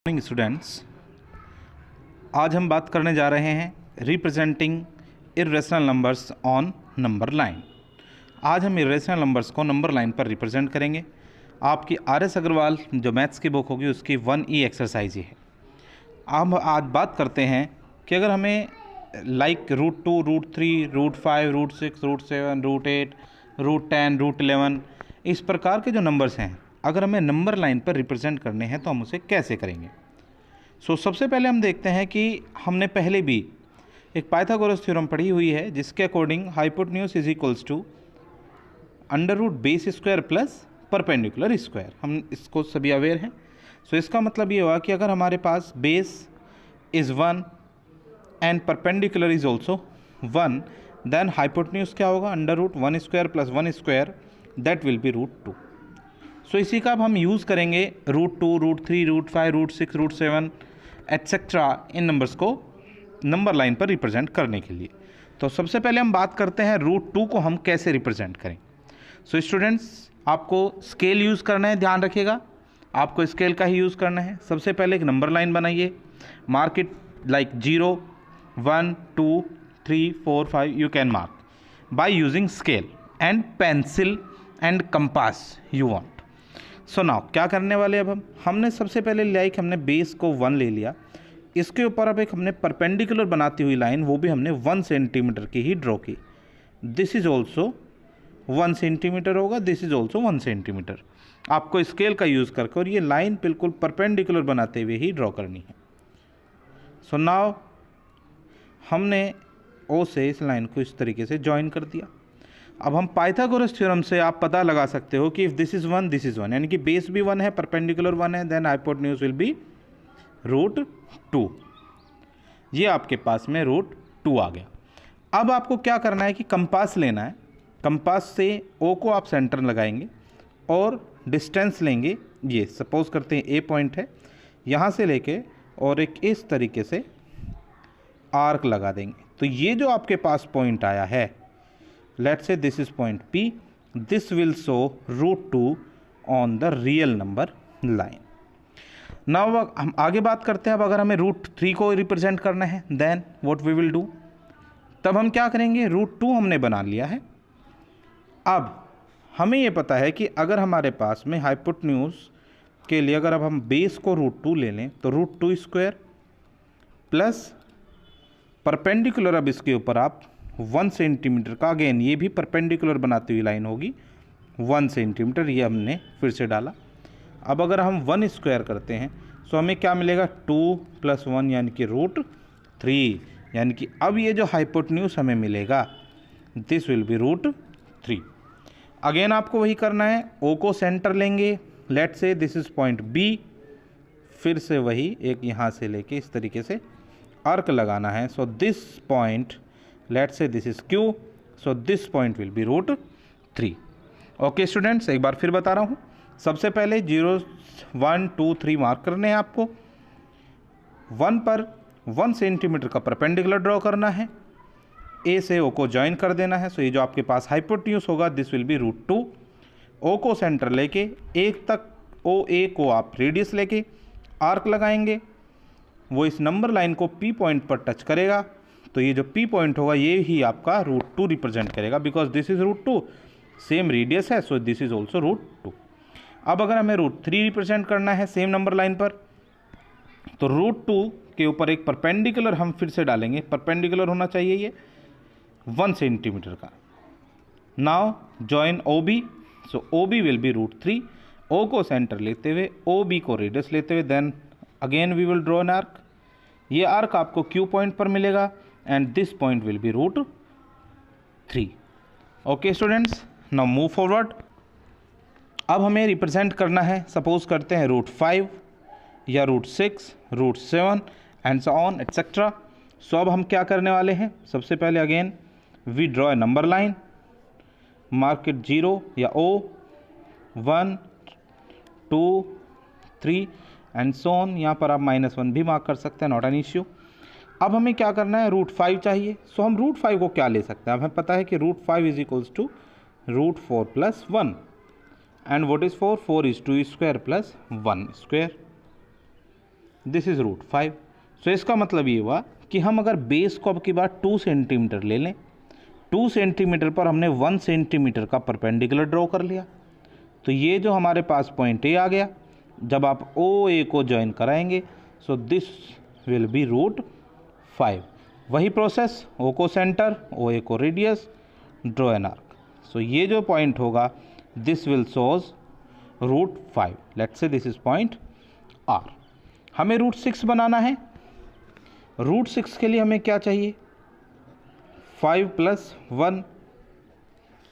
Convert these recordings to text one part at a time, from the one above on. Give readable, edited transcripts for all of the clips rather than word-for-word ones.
Morning students, आज हम बात करने जा रहे हैं representing irrational numbers on number line. आज हम इर्रेशनल नंबर्स को नंबर लाइन पर रिप्रेजेंट करेंगे। आपकी RS अग्रवाल जो मैथ्स की बुक होगी उसकी 1E एक्सरसाइज ये है। अब आज बात करते हैं कि अगर हमें √2, √3, √5, √6, √7, √8, √10, √11 इस प्रकार के जो नंबर्स हैं, अगर हमें नंबर लाइन पर रिप्रेजेंट करने हैं तो हम उसे कैसे करेंगे। सबसे पहले हम देखते हैं कि हमने पहले भी एक पाइथागोरस थ्योरम पढ़ी हुई है जिसके according hypotenuse is equals to √base plus perpendicular square. हम इसको सभी अवेयर हैं। इसका मतलब ये हुआ कि अगर हमारे पास base is 1 and perpendicular is also 1, then hypotenuse क्या होगा, √1² प्लस 1² दैट विल बी √2। इसी का अब हम यूज़ करेंगे √2, √3, √5, √6, √7 एट्सेट्रा इन नंबर्स को नंबर लाइन पर रिप्रेजेंट करने के लिए। तो सबसे पहले हम बात करते हैं √2 को हम कैसे रिप्रेजेंट करें। स्टूडेंट्स, आपको स्केल यूज़ करना है, ध्यान रखिएगा, आपको स्केल का ही यूज़ करना है। सबसे पहले एक नंबर लाइन बनाइए, mark it like 0, 1, 2, 3, 4, 5 you can mark by using scale and pencil and compass you want. Now क्या करने वाले, अब हमने सबसे पहले लिया कि हमने बेस को 1 ले लिया, इसके ऊपर अब एक हमने परपेंडिकुलर बनाती हुई लाइन, वो भी हमने 1 सेंटीमीटर की ही ड्रॉ की। दिस इज ऑल्सो 1 सेंटीमीटर होगा, दिस इज ऑल्सो 1 सेंटीमीटर। आपको स्केल का यूज़ करके और ये लाइन बिल्कुल परपेंडिकुलर बनाते हुए ही ड्रॉ करनी है। नाउ हमने O से इस लाइन को इस तरीके से ज्वाइन कर दिया। अब हम पाइथागोरस थ्योरम से आप पता लगा सकते हो कि if this is 1, this is 1, यानी कि बेस भी 1 है, परपेंडिकुलर 1 है, देन हाइपोटेन्यूज विल बी √2। ये आपके पास में √2 आ गया। अब आपको क्या करना है कि कंपास लेना है। कंपास से O को आप सेंटर लगाएंगे और डिस्टेंस लेंगे, ये सपोज करते हैं A पॉइंट है, यहाँ से लेके और एक इस तरीके से आर्क लगा देंगे। तो ये जो आपके पास पॉइंट आया है, let's say this is point P, this will show √2 on the real number line. Now हम आगे बात करते हैं। अब अगर हमें √3 को रिप्रेजेंट करना है, then what we will do, तब हम क्या करेंगे, √2 हमने बना लिया है। अब हमें ये पता है कि अगर हमारे पास में हाइपोटेन्यूज के लिए अगर अब हम बेस को √2 ले लें तो √2² प्लस परपेंडिकुलर, अब इसके ऊपर आप 1 सेंटीमीटर का, अगेन ये भी परपेंडिकुलर बनाती हुई लाइन होगी 1 सेंटीमीटर, ये हमने फिर से डाला। अब अगर हम 1² करते हैं तो हमें क्या मिलेगा, 2 + 1 यानी कि √3, यानी कि अब ये जो हाइपोटेन्यूज हमें मिलेगा दिस विल बी √3। अगेन आपको वही करना है, O को सेंटर लेंगे, let's say this is point B, फिर से वही एक यहाँ से लेके इस तरीके से आर्क लगाना है। So this point, let's say this is Q, so this point will be √3। Okay students, एक बार फिर बता रहा हूँ। सबसे पहले 0, 1, 2, 3 मार्क करने हैं आपको। 1 पर 1 सेंटीमीटर का परपेंडिकुलर ड्रॉ करना है, A से O को ज्वाइन कर देना है। सो ये जो आपके पास हाइपोटेन्यूज होगा दिस विल बी √2। O को सेंटर लेके एक तक OA को आप रेडियस लेके आर्क लगाएंगे, वो इस नंबर लाइन को P पॉइंट पर टच करेगा। तो ये जो P पॉइंट होगा ये ही आपका √2 रिप्रेजेंट करेगा, because this is √2, same radius है, सो दिस इज ऑल्सो √2। अब अगर हमें √3 रिप्रेजेंट करना है सेम नंबर लाइन पर, तो √2 के ऊपर एक परपेंडिकुलर हम फिर से डालेंगे, परपेंडिकुलर होना चाहिए ये 1 सेंटीमीटर का। Now join OB, so OB will be √3। O को सेंटर लेते हुए, OB को रेडियस लेते हुए, then again we will draw an arc. ये आर्क आपको Q पॉइंट पर मिलेगा and this point will be √3। Okay students, now move forward. अब हमें रिप्रेजेंट करना है, सपोज करते हैं √5 या √6, √7 and so on etcetera. So अब हम क्या करने वाले हैं, सबसे पहले again we draw a number line, mark it 0 या O, 1, 2, 3 एंड सो ऑन। यहाँ पर आप -1 भी मार्क कर सकते हैं, नॉट एन इश्यू। अब हमें क्या करना है, √5 चाहिए। सो हम √5 को क्या ले सकते हैं, अब हमें पता है कि √5 is equals to √4 + 1 and what is 4 is 2² + 1²। This is root 5। So इसका मतलब ये हुआ कि हम अगर बेस को अब की बार 2 सेंटीमीटर ले लें, 2 सेंटीमीटर पर हमने 1 सेंटीमीटर का परपेंडिकुलर ड्रॉ कर लिया, तो ये जो हमारे पास पॉइंट ए आ गया, जब आप ओ ए को ज्वाइन कराएंगे so this will be root 5। वही प्रोसेस, ओ को सेंटर, ओ ए को radius, draw an arc. So ये जो पॉइंट होगा this will shows root 5। Let's say this is point R. हमें रूट 6 बनाना है। रूट 6 के लिए हमें क्या चाहिए, 5 + 1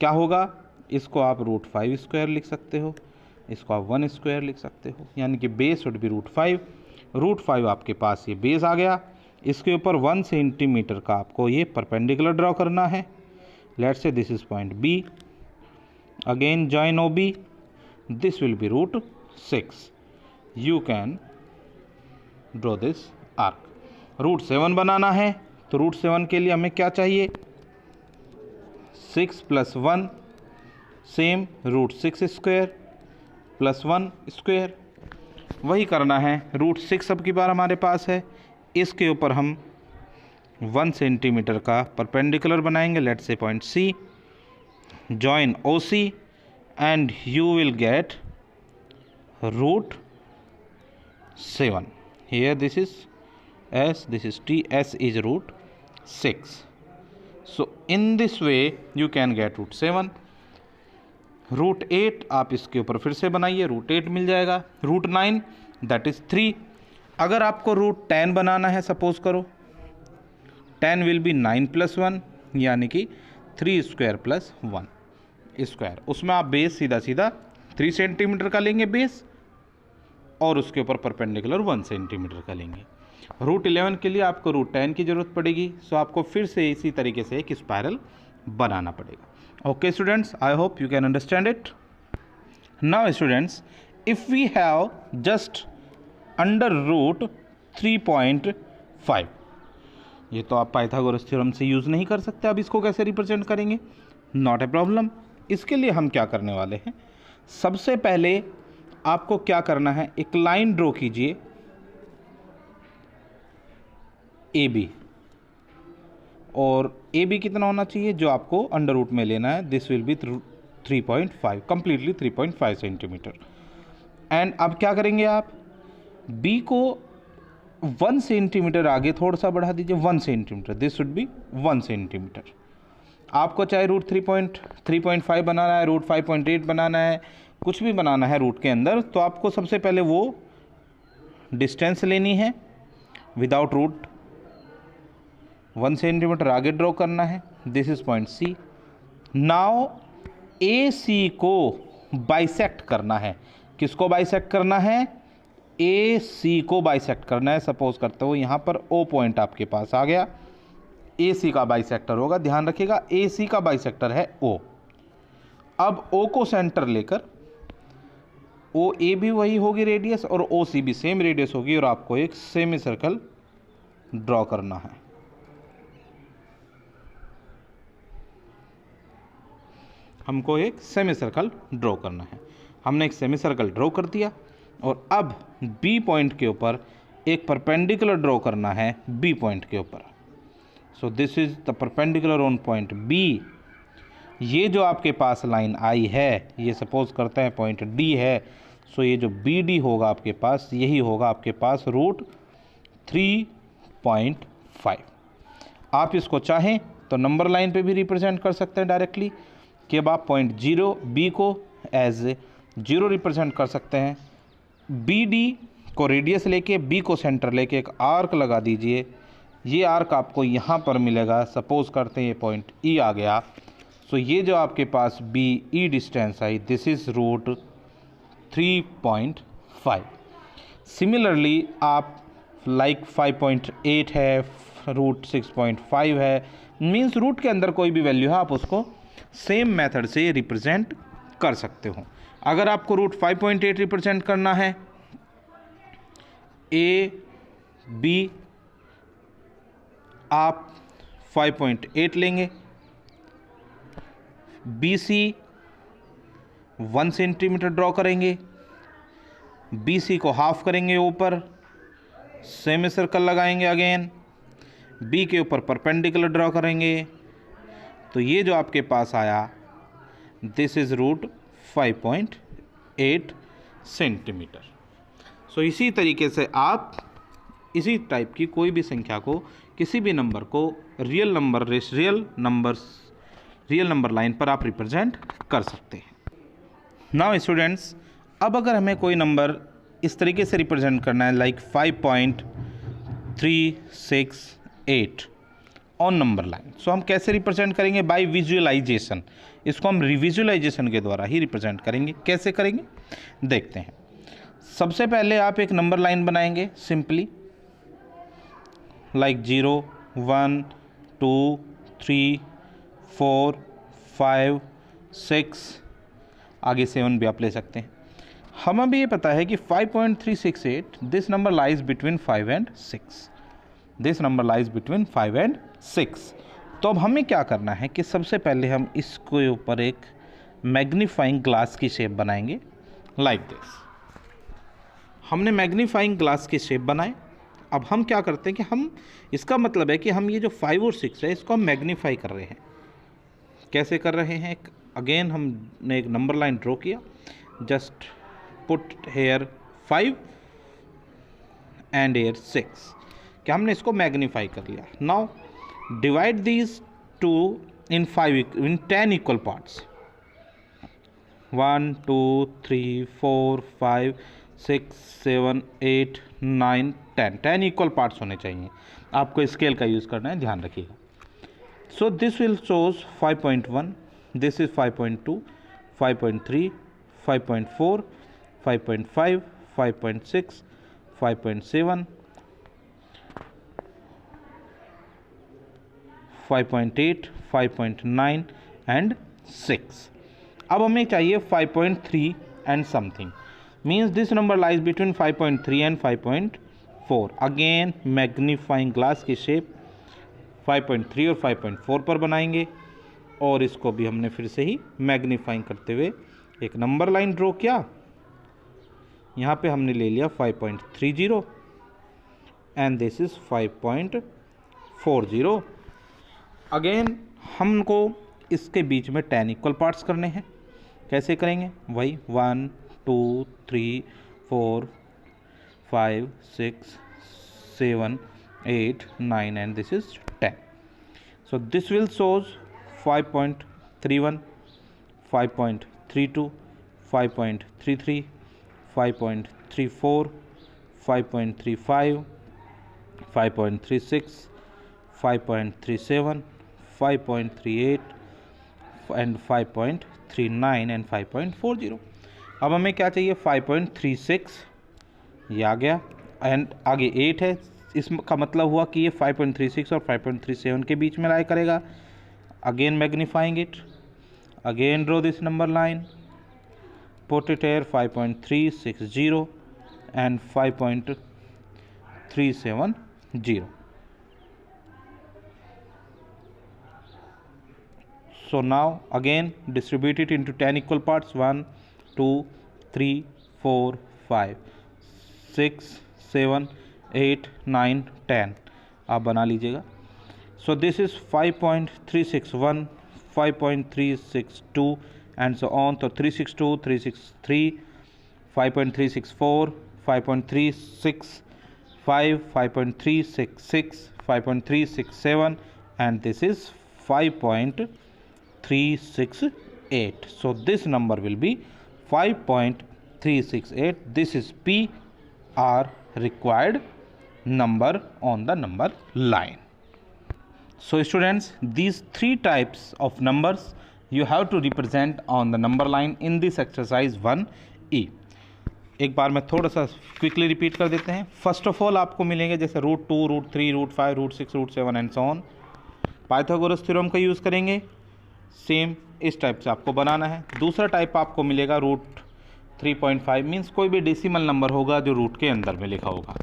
क्या होगा, इसको आप रूट 5 स्क्वायर लिख सकते हो, इसको आप 1 स्क्वायर लिख सकते हो, यानी कि base would be root 5। Root 5 आपके पास ये बेस आ गया, इसके ऊपर 1 सेंटीमीटर का आपको ये परपेंडिकुलर ड्रॉ करना है। Let's say this is point B, again join O B, this will be root 6। You can draw this arc. Root 7 बनाना है, तो रूट 7 के लिए हमें क्या चाहिए, 6 + 1 सेम रूट 6 स्क्वायर + 1 स्क्वायर। वही करना है, रूट 6 अब की बार हमारे पास है, इसके ऊपर हम 1 सेंटीमीटर का परपेंडिकुलर बनाएंगे। Let's say point C, join O C and you will get root 7। Here this is S, this is T, S is root 6। So in this way you can get root 7। Root 8 आप इसके ऊपर फिर से बनाइए, root 8 मिल जाएगा। Root 9 that is 3। अगर आपको रूट 10 बनाना है, सपोज करो 10 विल बी 9 + 1 यानी कि 3 स्क्वायर + 1 स्क्वायर। उसमें आप बेस सीधा सीधा 3 सेंटीमीटर का लेंगे बेस, और उसके ऊपर परपेंडिकुलर 1 सेंटीमीटर का लेंगे। रूट 11 के लिए आपको रूट 10 की ज़रूरत पड़ेगी, सो आपको फिर से इसी तरीके से एक स्पायरल बनाना पड़ेगा। Okay students, I hope you can understand it. Now students, if we have just under root 3.5, ये तो आप पाइथागोरस थ्योरम से यूज़ नहीं कर सकते, अब इसको कैसे रिप्रेजेंट करेंगे, नॉट ए प्रॉब्लम। इसके लिए हम क्या करने वाले हैं, सबसे पहले आपको क्या करना है, एक लाइन ड्रॉ कीजिए ए बी, और ए बी कितना होना चाहिए, जो आपको अंडर रूट में लेना है, this will B 3.5, completely 3.5 centimetre. And अब क्या करेंगे आप, बी को 1 सेंटीमीटर आगे थोड़ा सा बढ़ा दीजिए, 1 centimetre, this should be 1 centimetre. आपको चाहे रूट 3.5 बनाना है, रूट 5.8 बनाना है, कुछ भी बनाना है रूट के अंदर, तो आपको सबसे पहले वो डिस्टेंस लेनी है विदाउट रूट, 1 सेंटीमीटर आगे ड्रॉ करना है। This is point C. Now A C को बाइसेक्ट करना है। किसको बाइसेक्ट करना है, ए सी को बाइसेक्ट करना है। सपोज करते हो यहाँ पर ओ पॉइंट आपके पास आ गया, ए सी का बाइसेक्टर होगा, ध्यान रखिएगा ए सी का बाइसेक्टर है ओ। अब ओ को सेंटर लेकर, ओ ए भी वही होगी रेडियस और ओ सी भी सेम रेडियस होगी, और आपको एक सेमी सर्कल ड्रॉ करना है। हमको एक सेमी सर्कल ड्रॉ करना है। हमने एक सेमी सर्कल ड्रॉ कर दिया, और अब बी पॉइंट के ऊपर एक परपेंडिकुलर ड्रॉ करना है बी पॉइंट के ऊपर। So this is the perpendicular on point B. ये जो आपके पास लाइन आई है, ये सपोज करते हैं पॉइंट डी है, सो ये जो बी डी होगा आपके पास, यही होगा आपके पास रूट 3.5। आप इसको चाहें तो नंबर लाइन पे भी रिप्रेजेंट कर सकते हैं डायरेक्टली, कि अब आप पॉइंट 0 बी को एज 0 रिप्रेजेंट कर सकते हैं। बी डी को रेडियस लेके, बी को सेंटर लेके एक आर्क लगा दीजिए। ये आर्क आपको यहाँ पर मिलेगा, सपोज करते हैं ये पॉइंट ई आ गया, सो ये जो आपके पास बी ई डिस्टेंस आई, दिस इज़ रूट 3.5। सिमिलरली आप लाइक 5.8 है, रूट 6.5 है, मीन्स रूट के अंदर कोई भी वैल्यू है, आप उसको सेम मेथड से रिप्रेजेंट कर सकते हो। अगर आपको रूट 5.8 रिप्रेजेंट करना है, ए बी आप 5.8 लेंगे, बी सी 1 सेंटीमीटर ड्रॉ करेंगे, बी सी को हाफ करेंगे ऊपर, सेमी सर्कल लगाएंगे, अगेन बी के ऊपर परपेंडिकुलर ड्रॉ करेंगे, तो ये जो आपके पास आया दिस इज रूट 5.8 सेंटीमीटर। सो इसी तरीके से आप इसी टाइप की कोई भी संख्या को, किसी भी नंबर को रियल नंबर लाइन पर आप रिप्रेजेंट कर सकते हैं। नाउ स्टूडेंट्स, अब अगर हमें कोई नंबर इस तरीके से रिप्रेजेंट करना है like 5.368 on number line, so हम कैसे रिप्रेजेंट करेंगे? By visualization. इसको हम रिविजुअलाइजेशन के द्वारा ही रिप्रेजेंट करेंगे। कैसे करेंगे देखते हैं। सबसे पहले आप एक नंबर लाइन बनाएंगे सिंपली, लाइक 0 1 2 3 4 5 6, आगे 7 भी आप ले सकते हैं। हमें भी ये पता है कि 5.368 this number lies between 5 and 6, this number lies between 5 and 6। तो अब हमें क्या करना है कि सबसे पहले हम इसके ऊपर एक मैग्नीफाइंग ग्लास की शेप बनाएंगे लाइक दिस। हमने मैग्नीफाइंग ग्लास की शेप बनाए। अब हम क्या करते हैं कि हम, इसका मतलब है कि हम ये जो 5 और 6 है इसको हम मैग्नीफाई कर रहे हैं। कैसे कर रहे हैं? अगेन हमने एक नंबर लाइन ड्रॉ किया, just put here 5 and here 6, कि हमने इसको मैग्नीफाई कर लिया। नाउ डिवाइड दीज टू इन 10 इक्वल पार्ट्स, 1 2 3 4 5 6 7 8 9 10 इक्वल पार्ट्स होने चाहिए। आपको स्केल का यूज़ करना है, ध्यान रखिएगा। सो this will shows 5.1, this is 5.2, 5.3, 5.4, 5.5, 5.6, 5.7, 5.8, 5.9 and 6। अब हमें चाहिए 5.3 and something, means this number lies between 5.3 and 5.4। Again magnifying glass की शेप 5.3 और 5.4 पर बनाएंगे, और इसको भी हमने फिर से ही मैग्नीफाइंग करते हुए एक नंबर लाइन ड्रॉ किया। यहाँ पे हमने ले लिया 5.30 एंड दिस इज 5.40। अगेन हमको इसके बीच में 10 इक्वल पार्ट्स करने हैं। कैसे करेंगे? वही 1 2 3 4 5 6 7 8 9 and this is 10. So this will shows 5.31, 5.32, 5.33, 5.34, 5.35, 5.36, 5.37, 5.38 and 5.39 and 5.40। अब हमें क्या चाहिए? 5.36, ये आ गया, एंड आगे 8 है। इसका मतलब हुआ कि ये 5.36 और 5.37 के बीच में लाई करेगा। Again magnifying it, again draw this number line, put it here 5.360 and 5.370। So now again distribute it into 10 equal parts, 1 2 3 4 5 6 7 8 9 10। आप बना लीजिएगा। सो this is 5.361, 5.362 and so on. तो 362, 363, 5.364, 5.365, 5.366, 5.367 and this is 5.368. So this number will be 5.368. This is P, R required number on the number line. So students, these 3 types of numbers you have to represent on the number line in this exercise 1E. एक बार मैं थोड़ा सा quickly repeat कर देते हैं। First of all आपको मिलेंगे जैसे √2, √3, √5, √6, √7 and so on. Pythagoras theorem का यूज़ करेंगे, सेम इस टाइप से आपको बनाना है। दूसरा टाइप आपको मिलेगा √3.5, मीन्स कोई भी डेसिमल नंबर होगा जो रूट के अंदर में लिखा होगा,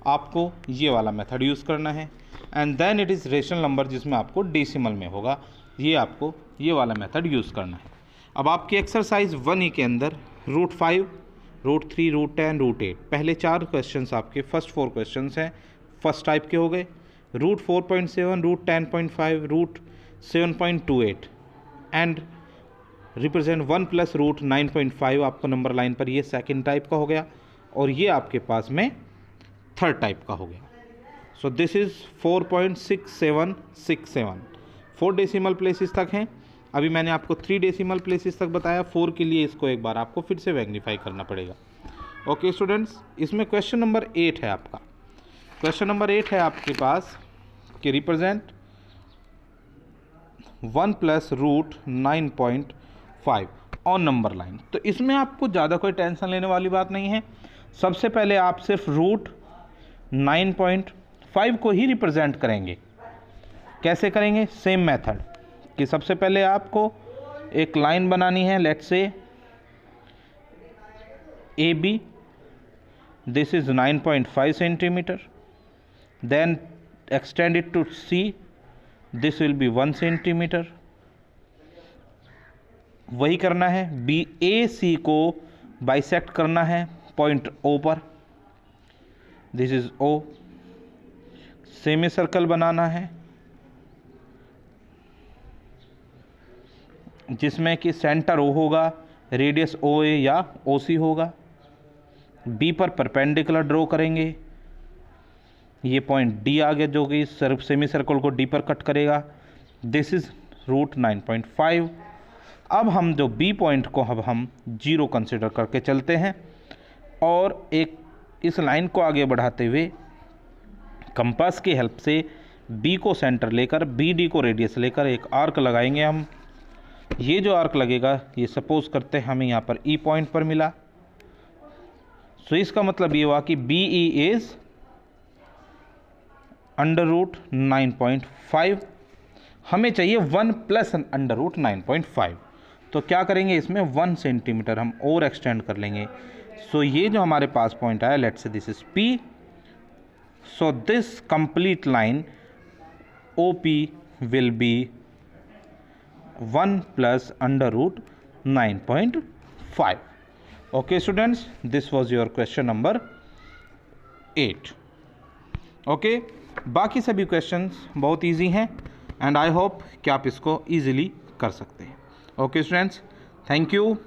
आपको ये वाला मेथड यूज़ करना है। And then it is rational number जिसमें आपको डेसिमल में होगा, ये आपको ये वाला मेथड यूज़ करना है। अब आपकी एक्सरसाइज 1E के अंदर √5 √3, √10, √8। पहले 4 क्वेश्चंस आपके फर्स्ट 4 क्वेश्चंस हैं, फर्स्ट टाइप के हो गए। √4.7, √10.5, √7.28 एंड रिप्रेजेंट 1 प्लस √9.5 आपको नंबर लाइन पर, ये सेकेंड टाइप का हो गया, और ये आपके पास में थर्ड टाइप का हो गया। So this is 4.6767, 4 decimal places तक हैं। अभी मैंने आपको 3 डेसिमल प्लेसेस तक बताया, 4 के लिए इसको एक बार आपको फिर से मैग्नीफाई करना पड़ेगा। ओके स्टूडेंट्स, इसमें क्वेश्चन नंबर 8 है आपका। क्वेश्चन नंबर 8 है आपके पास कि represent 1 plus √9.5 on number line. तो इसमें आपको ज़्यादा कोई टेंशन लेने वाली बात नहीं है। सबसे पहले आप सिर्फ √9.5 को ही रिप्रेजेंट करेंगे। कैसे करेंगे? सेम मेथड कि सबसे पहले आपको एक लाइन बनानी है, let's say A B, this is 9.5 centimetre, then extend it to C, this will be 1 centimetre. वही करना है, बी ए सी को बाइसेक्ट करना है पॉइंट ओ पर, this is O. Semicircle बनाना है जिसमें कि सेंटर ओ होगा, रेडियस ओ ए या ओ सी होगा। बी पर परपेंडिकुलर ड्रॉ करेंगे, ये पॉइंट डी आ गया जो कि सेमी सर्कल को डी पर कट करेगा। This is √9.5। अब हम जो बी पॉइंट को अब हम 0 कंसिडर करके चलते हैं और एक इस लाइन को आगे बढ़ाते हुए कंपास की हेल्प से बी को सेंटर लेकर बी डी को रेडियस लेकर एक आर्क लगाएंगे हम। ये जो आर्क लगेगा, ये सपोज करते हैं हमें यहाँ पर ई पॉइंट पर मिला। सो इसका मतलब ये हुआ कि बी ई इज √9.5। हमें चाहिए 1 प्लस √9.5। तो क्या करेंगे, इसमें 1 सेंटीमीटर हम और एक्सटेंड कर लेंगे। सो ये जो हमारे पास पॉइंट आया, let's say this is P. So this complete line O P will be 1 plus √9.5। Okay students, this was your question number 8। Okay, बाकी सभी क्वेश्चंस बहुत इजी हैं एंड आई होप कि आप इसको इजीली कर सकते हैं। Okay students, thank you.